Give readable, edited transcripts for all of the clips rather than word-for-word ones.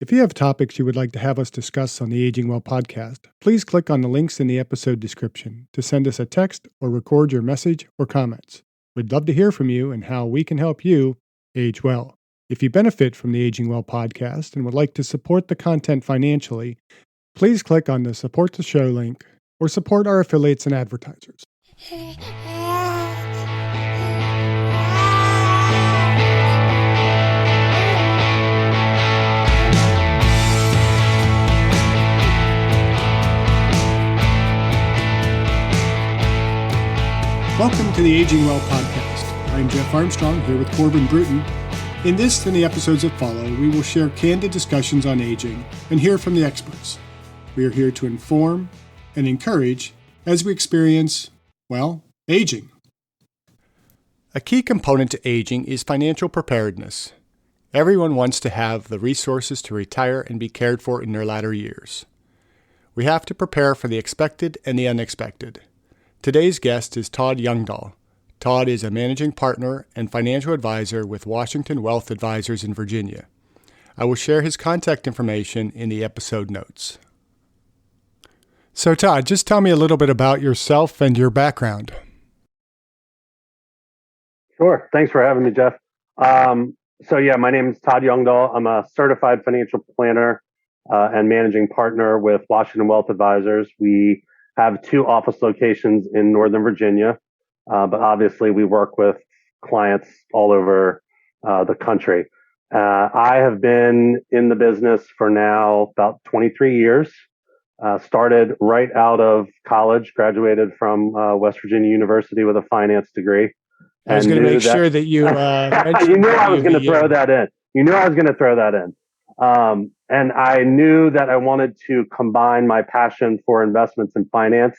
If you have topics you would like to have us discuss on the Aging Well podcast, please click on the links in the episode description to send us a text or record your message or comments. We'd love to hear from you and how we can help you age well. If you benefit from the Aging Well podcast and would like to support the content financially, please click on the Support the Show link or support our affiliates and advertisers. Welcome to the Aging Well podcast. I'm Jeff Armstrong here with Corbin Bruton. In this and the episodes that follow, we will share candid discussions on aging and hear from the experts. We are here to inform and encourage as we experience, aging. A key component to aging is financial preparedness. Everyone wants to have the resources to retire and be cared for in their latter years. We have to prepare for the expected and the unexpected. Today's guest is Todd Youngdahl. Todd is a managing partner and financial advisor with Washington Wealth Advisors in Virginia. I will share his contact information in the episode notes. So Todd, just tell me a little bit about yourself and your background. Sure. Thanks for having me, Jeff. My name is Todd Youngdahl. I'm a certified financial planner and managing partner with Washington Wealth Advisors. We have 2 office locations in Northern Virginia, but obviously we work with clients all over the country. I have been in the business for now about 23 years. Started right out of college, graduated from West Virginia University with a finance degree. I was going to make sure that you you knew I was going to throw that in. You knew I was going to throw that in. And I knew that I wanted to combine my passion for investments and finance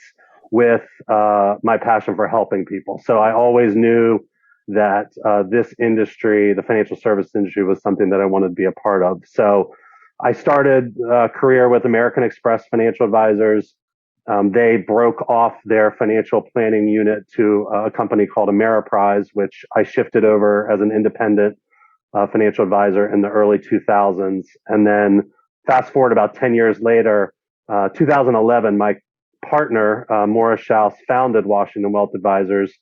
with my passion for helping people. So I always knew that this industry, the financial service industry, was something that I wanted to be a part of. So I started a career with American Express Financial Advisors. They broke off their financial planning unit to a company called Ameriprise, which I shifted over as an independent financial advisor in the early 2000s. And then fast forward about 10 years later, 2011, my partner, Morris Schaus, founded Washington Wealth Advisors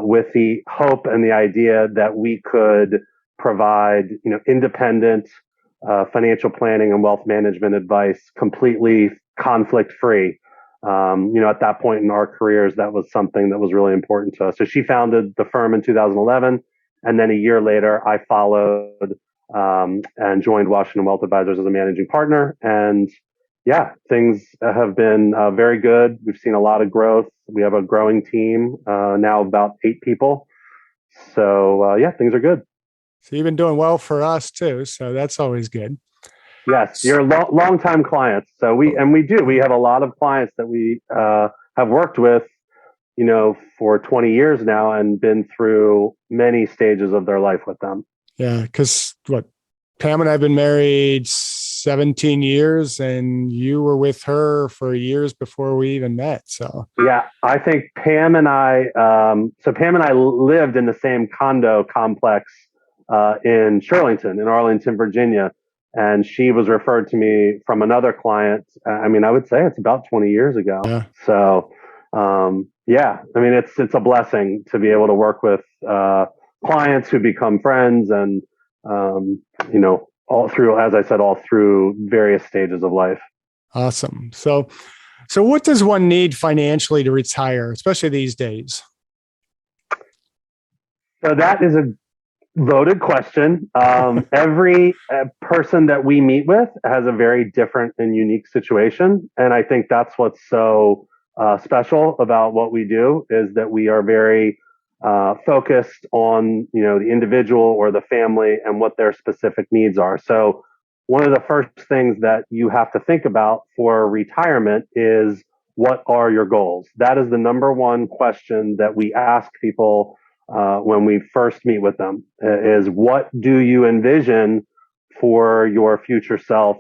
with the hope and the idea that we could provide, independent financial planning and wealth management advice completely conflict-free. At that point in our careers, that was something that was really important to us. So she founded the firm in 2011. And then a year later, I followed and joined Washington Wealth Advisors as a managing partner. And things have been very good. We've seen a lot of growth. We have a growing team, now about 8 people. So things are good. So you've been doing well for us too. So that's always good. Yes, you're long-time clients. So we have a lot of clients that we have worked with, for 20 years now and been through many stages of their life with them. Yeah, because Pam and I have been married 17 years and you were with her for years before we even met. So yeah, I think Pam and I lived in the same condo complex in Shirlington, in Arlington, Virginia. And she was referred to me from another client. I would say it's about 20 years ago. Yeah. So, it's a blessing to be able to work with clients who become friends and, all through various stages of life. Awesome. So what does one need financially to retire, especially these days? So that is a loaded question. Every person that we meet with has a very different and unique situation. And I think that's what's so special about what we do is that we are very focused on, the individual or the family and what their specific needs are. So one of the first things that you have to think about for retirement is, what are your goals? That is the number one question that we ask people when we first meet with them, is what do you envision for your future self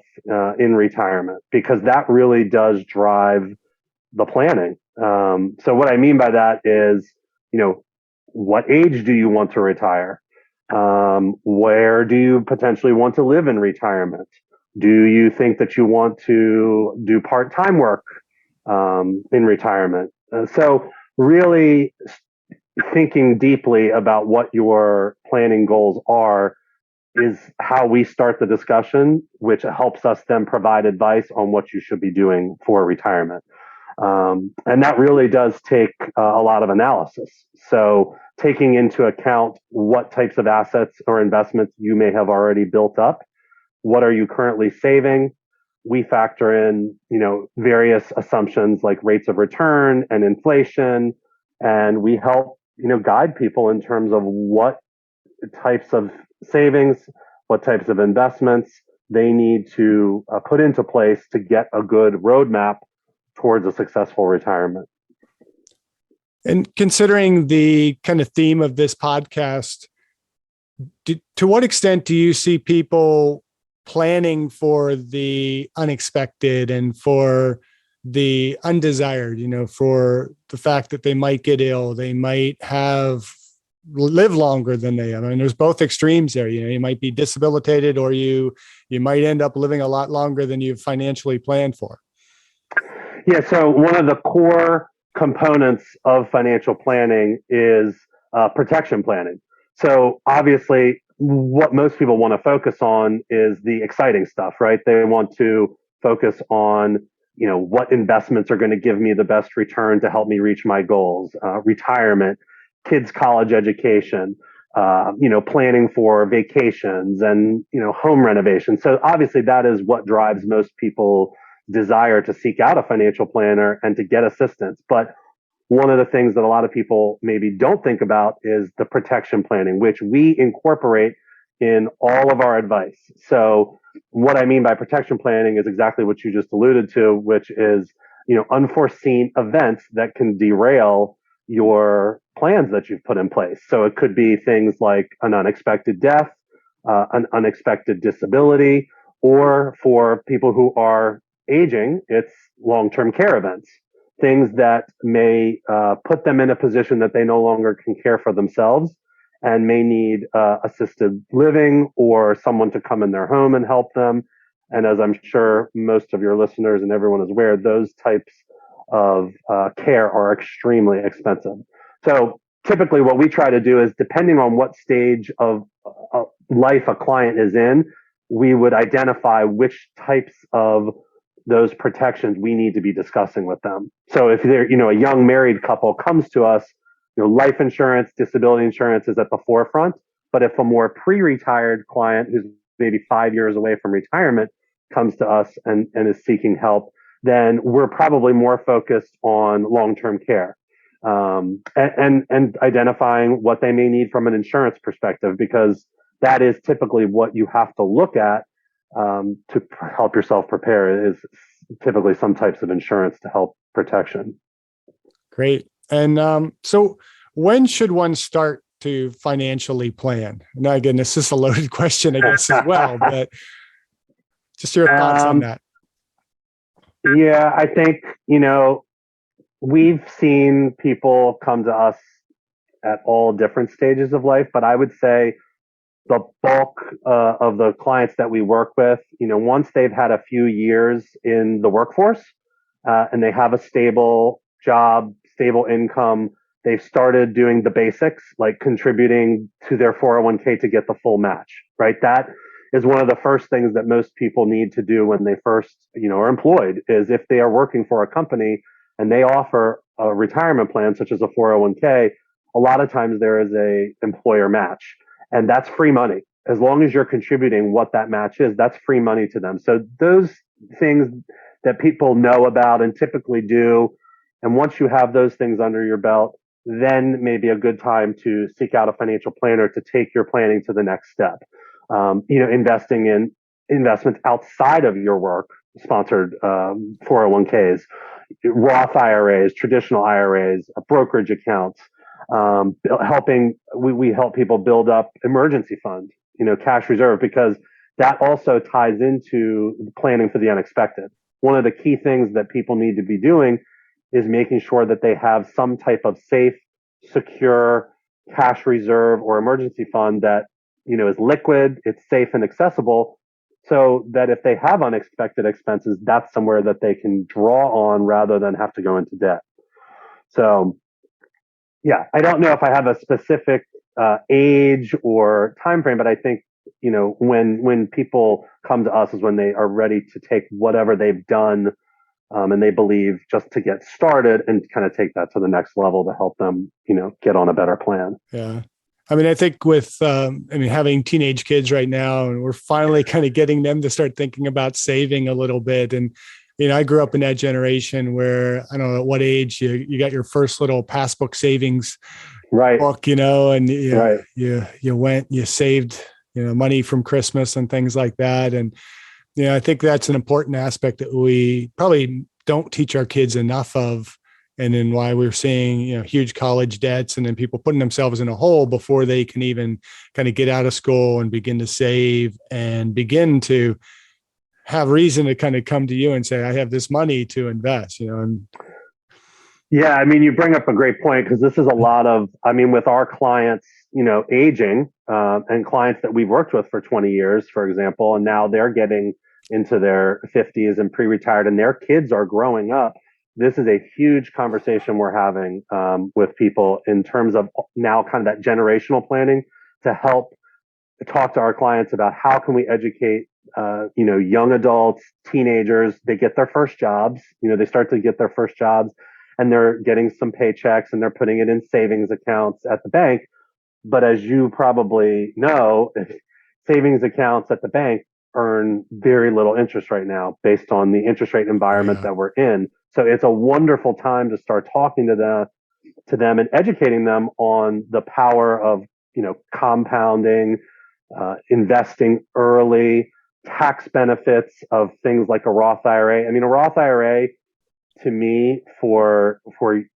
in retirement? Because that really does drive the planning. So what I mean by that is, what age do you want to retire? Where do you potentially want to live in retirement? Do you think that you want to do part-time work in retirement? So really thinking deeply about what your planning goals are is how we start the discussion, which helps us then provide advice on what you should be doing for retirement. And that really does take a lot of analysis. So taking into account what types of assets or investments you may have already built up, what are you currently saving? We factor in, various assumptions like rates of return and inflation, and we help, guide people in terms of what types of savings, what types of investments they need to put into place to get a good roadmap towards a successful retirement. And considering the kind of theme of this podcast, to what extent do you see people planning for the unexpected and for the undesired, for the fact that they might get ill, they might live longer than they have? I mean, there's both extremes there. You might be disabilitated, or you might end up living a lot longer than you've financially planned for. Yeah. So one of the core components of financial planning is protection planning. So obviously, what most people want to focus on is the exciting stuff, right? They want to focus on, what investments are going to give me the best return to help me reach my goals, retirement, kids' college education, planning for vacations and, home renovation. So obviously that is what drives most people desire to seek out a financial planner and to get assistance. But one of the things that a lot of people maybe don't think about is the protection planning, which we incorporate in all of our advice. So what I mean by protection planning is exactly what you just alluded to, which is, unforeseen events that can derail your plans that you've put in place. So it could be things like an unexpected death, an unexpected disability, or for people who are aging, it's long-term care events, things that may put them in a position that they no longer can care for themselves and may need assisted living or someone to come in their home and help them. And as I'm sure most of your listeners and everyone is aware, those types of care are extremely expensive. So typically what we try to do is, depending on what stage of life a client is in, we would identify which types of those protections we need to be discussing with them. So if they're, a young married couple comes to us, life insurance, disability insurance is at the forefront. But if a more pre-retired client who's maybe 5 years away from retirement comes to us and is seeking help, then we're probably more focused on long-term care and identifying what they may need from an insurance perspective, because that is typically what you have to look at to help yourself prepare, is typically some types of insurance to help protection. Great. And so when should one start to financially plan? Now, again, this is a loaded question, I guess, as well, but just your thoughts on that. Yeah, I think, we've seen people come to us at all different stages of life, but I would say the bulk of the clients that we work with, once they've had a few years in the workforce and they have a stable job, stable income, they've started doing the basics, like contributing to their 401k to get the full match, right? That is one of the first things that most people need to do when they first, are employed, is if they are working for a company and they offer a retirement plan, such as a 401k, a lot of times there is a employer match. And that's free money. As long as you're contributing what that match is, that's free money to them. So those things that people know about and typically do, and once you have those things under your belt, then maybe a good time to seek out a financial planner to take your planning to the next step. Investing in investments outside of your work, sponsored 401ks, Roth IRAs, traditional IRAs, brokerage accounts. We help people build up emergency fund, cash reserve, because that also ties into planning for the unexpected. One of the key things that people need to be doing is making sure that they have some type of safe, secure cash reserve or emergency fund that, is liquid, it's safe and accessible, so that if they have unexpected expenses, that's somewhere that they can draw on rather than have to go into debt. So, yeah, I don't know if I have a specific age or time frame, but I think when people come to us is when they are ready to take whatever they've done and they believe just to get started and kind of take that to the next level to help them, get on a better plan. Yeah. I mean, I think with, having teenage kids right now, and we're finally kind of getting them to start thinking about saving a little bit. And, I grew up in that generation where I don't know at what age you got your first little passbook savings book, and you saved, money from Christmas and things like that. And, I think that's an important aspect that we probably don't teach our kids enough of. And then why we're seeing, huge college debts and then people putting themselves in a hole before they can even kind of get out of school and begin to save and begin to have reason to kind of come to you and say, I have this money to invest, and yeah, I mean, you bring up a great point because this is a lot of, with our clients, aging and clients that we've worked with for 20 years, for example, and now they're getting into their 50s and pre-retired and their kids are growing up. This is a huge conversation we're having with people in terms of now kind of that generational planning to help talk to our clients about how can we educate, young adults, teenagers. They get their first jobs, they start to get their first jobs and they're getting some paychecks and they're putting it in savings accounts at the bank. But as you probably know, savings accounts at the bank earn very little interest right now based on the interest rate environment that we're in. So it's a wonderful time to start talking to them and educating them on the power of, compounding, investing early, tax benefits of things like a Roth IRA. I mean, a Roth IRA to me for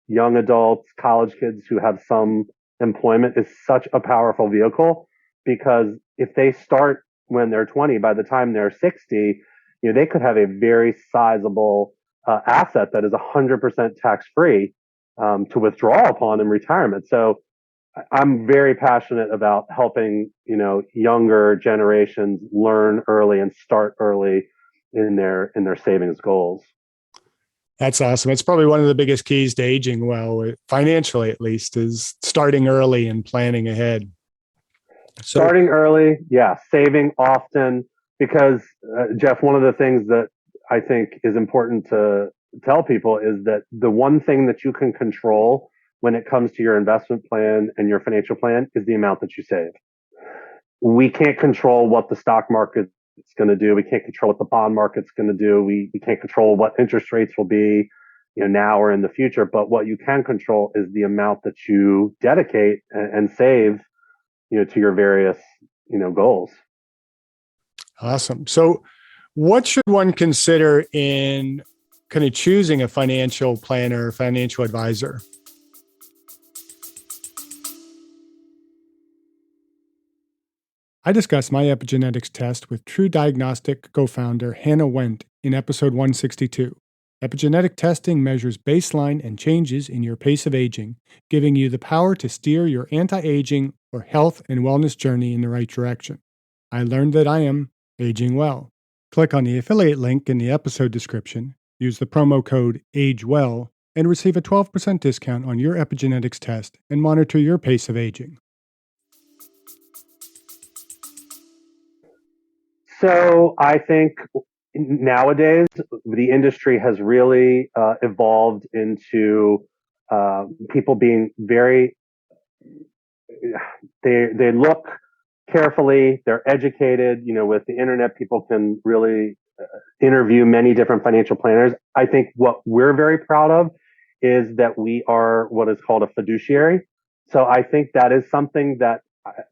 young adults, college kids who have some employment is such a powerful vehicle because if they start when they're 20, by the time they're 60, they could have a very sizable asset that is 100% tax free to withdraw upon in retirement. So I'm very passionate about helping, younger generations learn early and start early in their savings goals. That's awesome. It's probably one of the biggest keys to aging well, financially at least, is starting early and planning ahead. Starting early, saving often, because Jeff, one of the things that I think is important to tell people is that the one thing that you can control when it comes to your investment plan and your financial plan is the amount that you save. We can't control what the stock market is going to do. We can't control what the bond market's going to do. We can't control what interest rates will be, now or in the future. But what you can control is the amount that you dedicate and save, to your various, goals. Awesome. So what should one consider in kind of choosing a financial planner, financial advisor? I discussed my epigenetics test with True Diagnostic co-founder Hannah Wendt in episode 162. Epigenetic testing measures baseline and changes in your pace of aging, giving you the power to steer your anti-aging or health and wellness journey in the right direction. I learned that I am aging well. Click on the affiliate link in the episode description, use the promo code AGEWELL, and receive a 12% discount on your epigenetics test and monitor your pace of aging. So I think nowadays the industry has really evolved into people being very, they look carefully, they're educated, with the internet, people can really interview many different financial planners. I think what we're very proud of is that we are what is called a fiduciary. So I think that is something that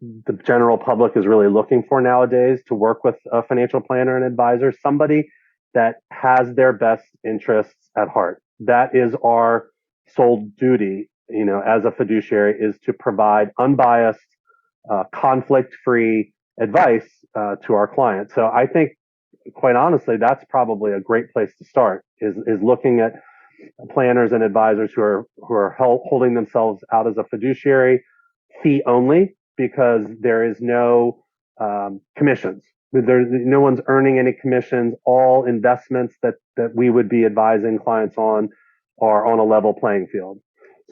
the general public is really looking for nowadays, to work with a financial planner and advisor, somebody that has their best interests at heart. That is our sole duty, as a fiduciary, is to provide unbiased, conflict-free advice to our clients. So I think, quite honestly, that's probably a great place to start, is looking at planners and advisors who are holding themselves out as a fiduciary, fee only, because there is no commissions. no one's earning any commissions. All investments that we would be advising clients on are on a level playing field.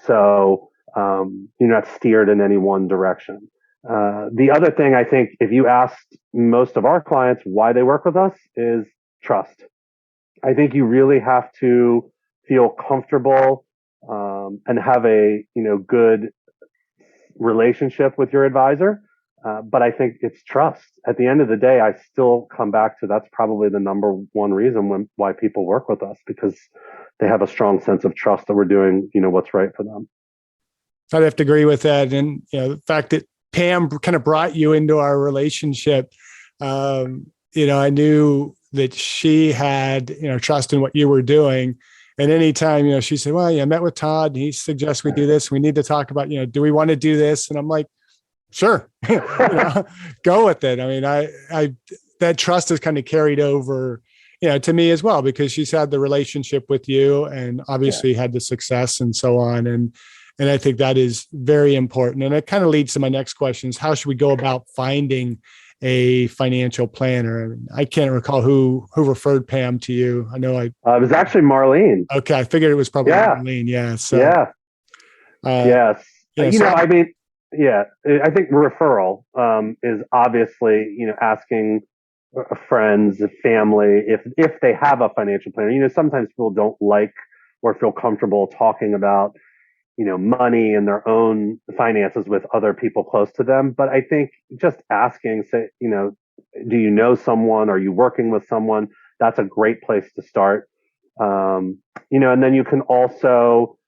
So you're not steered in any one direction. The other thing, I think, if you asked most of our clients why they work with us, is trust. I think you really have to feel comfortable and have a good relationship with your advisor. But I think it's trust. At the end of the day, I still come back to that's probably the number one reason why people work with us, because they have a strong sense of trust that we're doing what's right for them. I'd have to agree with that. And the fact that Pam kind of brought you into our relationship, I knew that she had, trust in what you were doing. And anytime, she said, well, I met with Todd. He suggests we do this. We need to talk about, do we want to do this? And I'm like, sure, go with it. I mean, I that trust is kind of carried over, to me as well, because she's had the relationship with you and obviously had the success and so on. And I think that is very important. And it kind of leads to my next question is, how should we go about finding a financial planner? I mean, I can't recall who referred Pam to you. I know it was actually Marlene. Okay. I figured it was probably Marlene. Yeah. So, yes. I mean, I think referral is obviously, asking friends, family, if they have a financial planner. Sometimes people don't like or feel comfortable talking about money and their own finances with other people close to them. But I think just asking, say, do you know someone? Are you working with someone? That's a great place to start. And then you can also,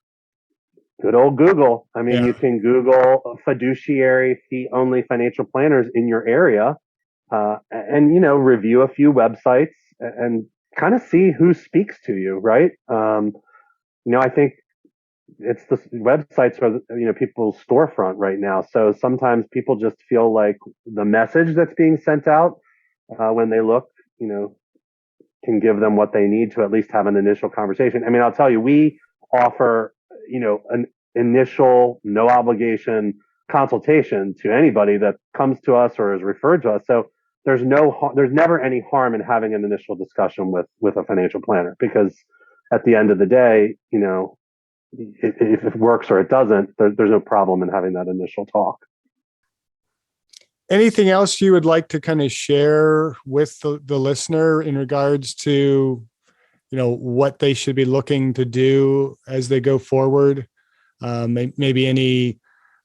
good old Google. I mean, you can Google fiduciary fee-only financial planners in your area, and review a few websites and kind of see who speaks to you, right? I think it's the websites are people's storefront right now. So sometimes people just feel like the message that's being sent out when they look, can give them what they need to at least have an initial conversation. I mean, I'll tell you, we offer an initial no obligation consultation to anybody that comes to us or is referred to us. So there's never any harm in having an initial discussion with a financial planner, because at the end of the day, if it works or it doesn't, there's no problem in having that initial talk. Anything else you would like to kind of share with the listener in regards to, what they should be looking to do as they go forward? Maybe any,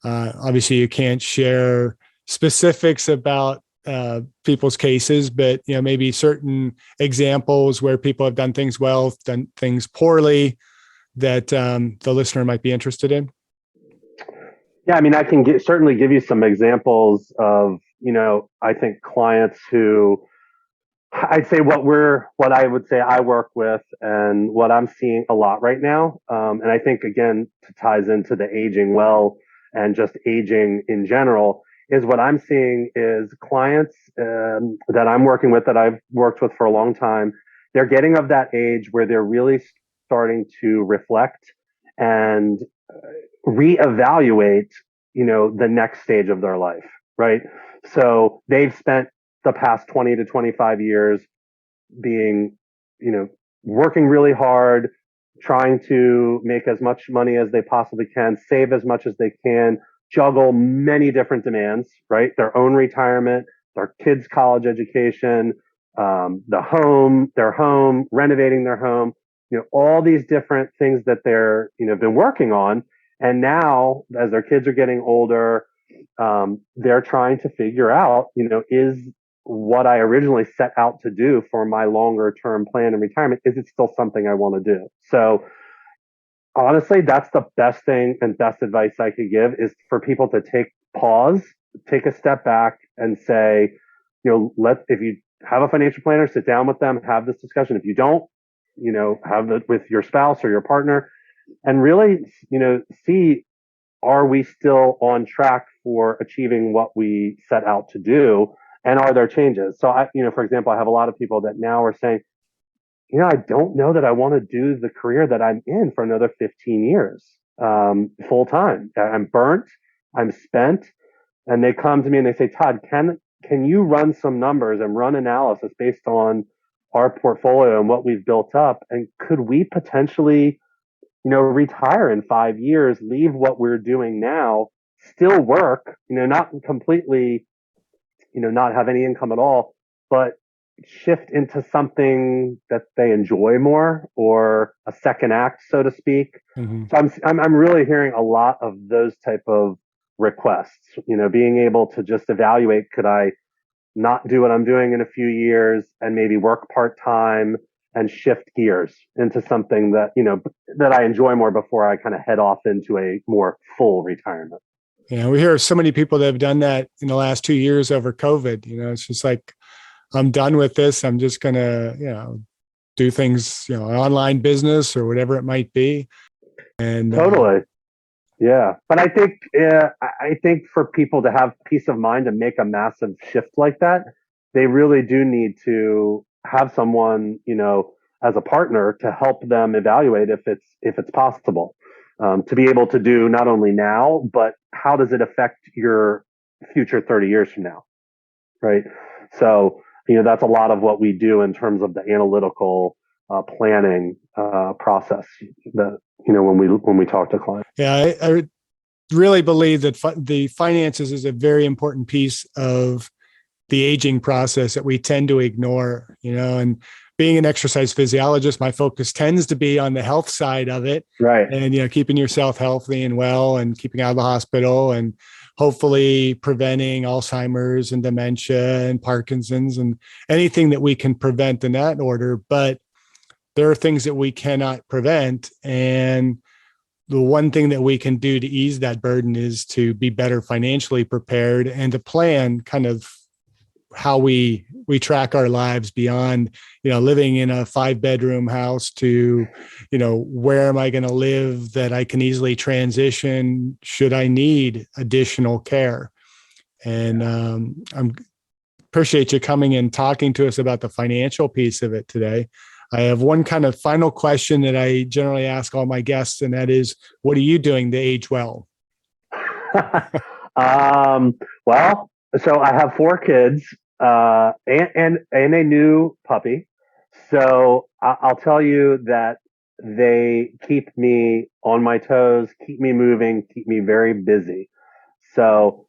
obviously you can't share specifics about people's cases, but, maybe certain examples where people have done things well, done things poorly, that the listener might be interested in? Yeah, I mean, I can certainly give you some examples of, I think clients who I'd say what I would say I work with and what I'm seeing a lot right now. And I think, again, it ties into the aging well and just aging in general, is what I'm seeing is clients that I'm working with, that I've worked with for a long time. They're getting of that age where they're really starting to reflect and reevaluate, the next stage of their life, right? So they've spent the past 20 to 25 years being, working really hard, trying to make as much money as they possibly can, save as much as they can, juggle many different demands, right? Their own retirement, their kids' college education, their home, renovating their home, all these different things that they're, been working on. And now, as their kids are getting older, they're trying to figure out, is what I originally set out to do for my longer term plan in retirement, is it still something I want to do? So honestly, that's the best thing and best advice I could give, is for people to pause, take a step back and say, if you have a financial planner, sit down with them, have this discussion. If you don't, have it with your spouse or your partner, and really, see, are we still on track for achieving what we set out to do? And are there changes? So for example, I have a lot of people that now are saying, I don't know that I want to do the career that I'm in for another 15 years, full time. I'm burnt, I'm spent. And they come to me and they say, Todd, can can you run some numbers and run analysis based on our portfolio and what we've built up? And could we potentially, retire in 5 years, leave what we're doing now, still work, not completely, not have any income at all, but shift into something that they enjoy more, or a second act, so to speak. Mm-hmm. So I'm really hearing a lot of those type of requests, being able to just evaluate, could I not do what I'm doing in a few years and maybe work part-time and shift gears into something that, that I enjoy more before I kind of head off into a more full retirement. Yeah, we hear so many people that have done that in the last 2 years over COVID. It's just like, I'm done with this. I'm just going to, do things, online business or whatever it might be. And totally. Yeah. But I think for people to have peace of mind and make a massive shift like that, they really do need to have someone, as a partner to help them evaluate if it's possible, to be able to do not only now, but how does it affect your future 30 years from now? Right. So, that's a lot of what we do in terms of the analytical planning process that, when we talk to clients. Yeah, I really believe that the finances is a very important piece of the aging process that we tend to ignore, and being an exercise physiologist, my focus tends to be on the health side of it. Right. And, keeping yourself healthy and well and keeping out of the hospital and hopefully preventing Alzheimer's and dementia and Parkinson's and anything that we can prevent in that order. But there are things that we cannot prevent. And the one thing that we can do to ease that burden is to be better financially prepared and to plan kind of how we track our lives beyond, living in a 5-bedroom house to, where am I going to live that I can easily transition should I need additional care. And I appreciate you coming and talking to us about the financial piece of it today. I have one kind of final question that I generally ask all my guests, and that is, what are you doing to age well? Well, so I have 4 kids and a new puppy. So I'll tell you that they keep me on my toes, keep me moving, keep me very busy. So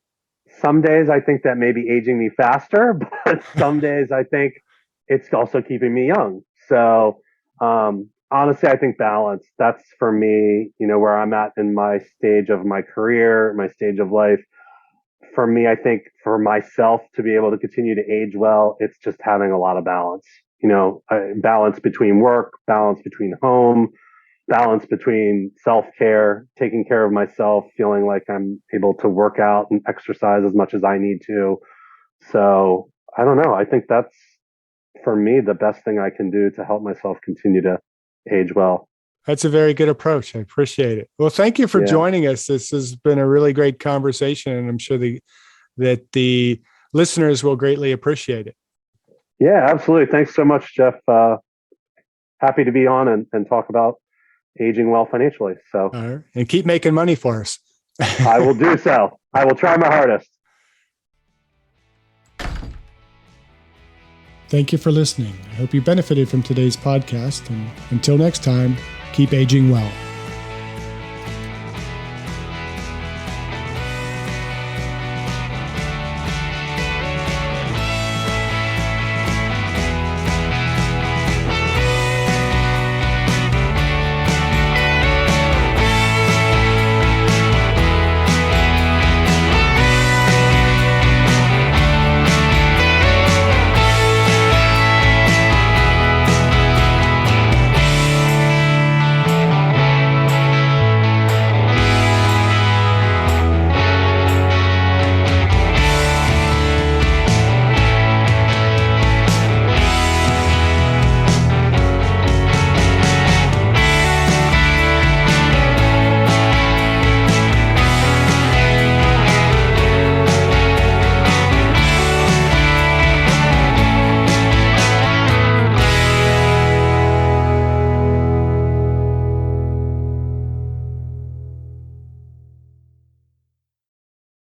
some days I think that may be aging me faster, but some days I think it's also keeping me young. So honestly, I think balance, that's for me, where I'm at in my stage of my career, my stage of life. For me, I think for myself to be able to continue to age well, it's just having a lot of balance, balance between work, balance between home, balance between self-care, taking care of myself, feeling like I'm able to work out and exercise as much as I need to. So I don't know. I think that's, for me, the best thing I can do to help myself continue to age well. That's a very good approach. I appreciate it. Well, thank you for joining us. This has been a really great conversation, and I'm sure that the listeners will greatly appreciate it. Yeah, absolutely. Thanks so much, Jeff. Happy to be on and talk about aging well financially. So, all right. And keep making money for us. I will do so. I will try my hardest. Thank you for listening. I hope you benefited from today's podcast. And until next time, keep aging well.